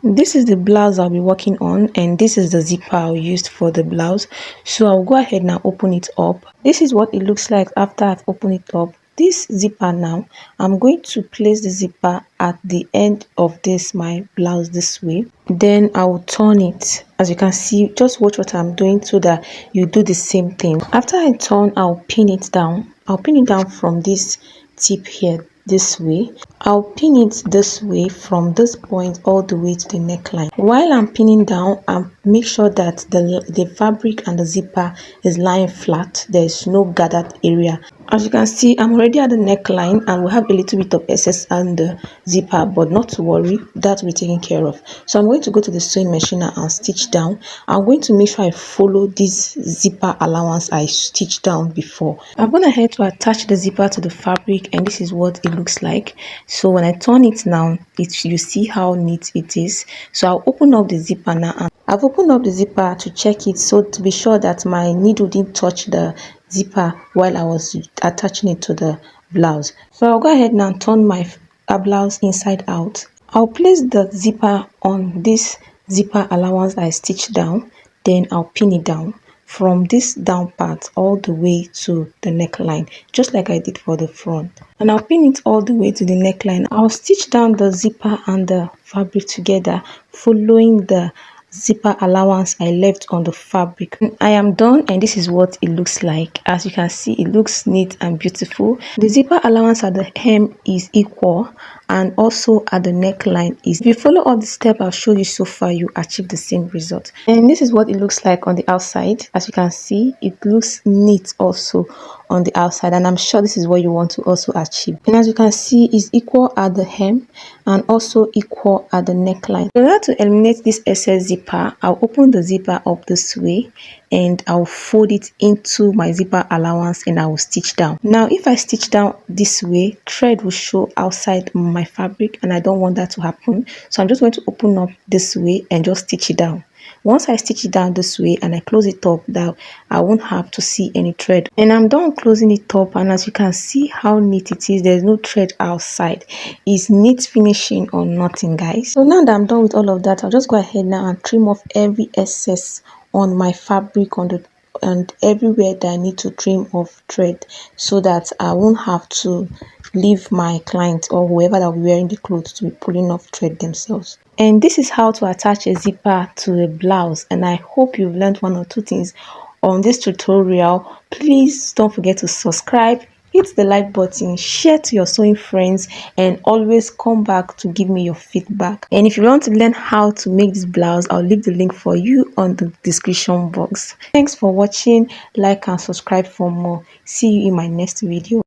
This is the blouse I'll be working on, and this is the zipper I'll use for the blouse. So I'll go ahead and open it up. This is what it looks like after I've opened it up. This zipper now, I'm going to place the zipper at the end of this my blouse this way. Then I'll turn it. As you can see, just watch what I'm doing so that you do the same thing. After I turn, I'll pin it down. I'll pin it down from this tip here this way. I'll pin it this way from this point all the way to the neckline. While I'm pinning down, I'll make sure that the fabric and the zipper is lying flat. There's no gathered area. As you can see, I'm already at the neckline and we have a little bit of excess on the zipper, but not to worry, that will be taken care of. So I'm going to go to the sewing machine and stitch down. I'm going to make sure I follow this zipper allowance I stitched down before. I'm going ahead to attach the zipper to the fabric, and this is what it looks like. So when I turn it now, you see how neat it is. So I'll open up the zipper now, and I've opened up the zipper to check it, so to be sure that my needle didn't touch the zipper while I was attaching it to the blouse. So I'll go ahead now and turn my blouse inside out. I'll place the zipper on this zipper allowance I stitched down, then I'll pin it down from this down part all the way to the neckline, just like I did for the front. And I'll pin it all the way to the neckline. I'll stitch down the zipper and the fabric together, following the zipper allowance I left on the fabric. I am done, and this is what it looks like. As you can see, it looks neat and beautiful. The zipper allowance at the hem is equal, and also at the neckline is. If you follow all the steps I've showed you so far, you achieve the same result. And this is what it looks like on the outside. As you can see, it looks neat also on the outside, and I'm sure this is what you want to also achieve. And as you can see, it's equal at the hem and also equal at the neckline. In order to eliminate this excess zipper, I'll open the zipper up this way and I'll fold it into my zipper allowance, and I will stitch down. Now if I stitch down this way, thread will show outside my fabric, and I don't want that to happen. So I'm just going to open up this way and just stitch it down. Once I stitch it down this way and I close it up, that I won't have to see any thread. And I'm done closing it up, and as you can see how neat it is, there's no thread outside. It's neat finishing or nothing, guys. So now that I'm done with all of that, I'll just go ahead now and trim off every excess on my fabric and everywhere that I need to trim off thread, so that I won't have to leave my client or whoever that will be wearing the clothes to be pulling off thread themselves. And this is how to attach a zipper to a blouse, and I hope you've learned one or two things on this tutorial. Please don't forget to subscribe, hit the like button, share to your sewing friends, and always come back to give me your feedback. And if you want to learn how to make this blouse, I'll leave the link for you on the description box. Thanks for watching. Like and subscribe for more. See you in my next video.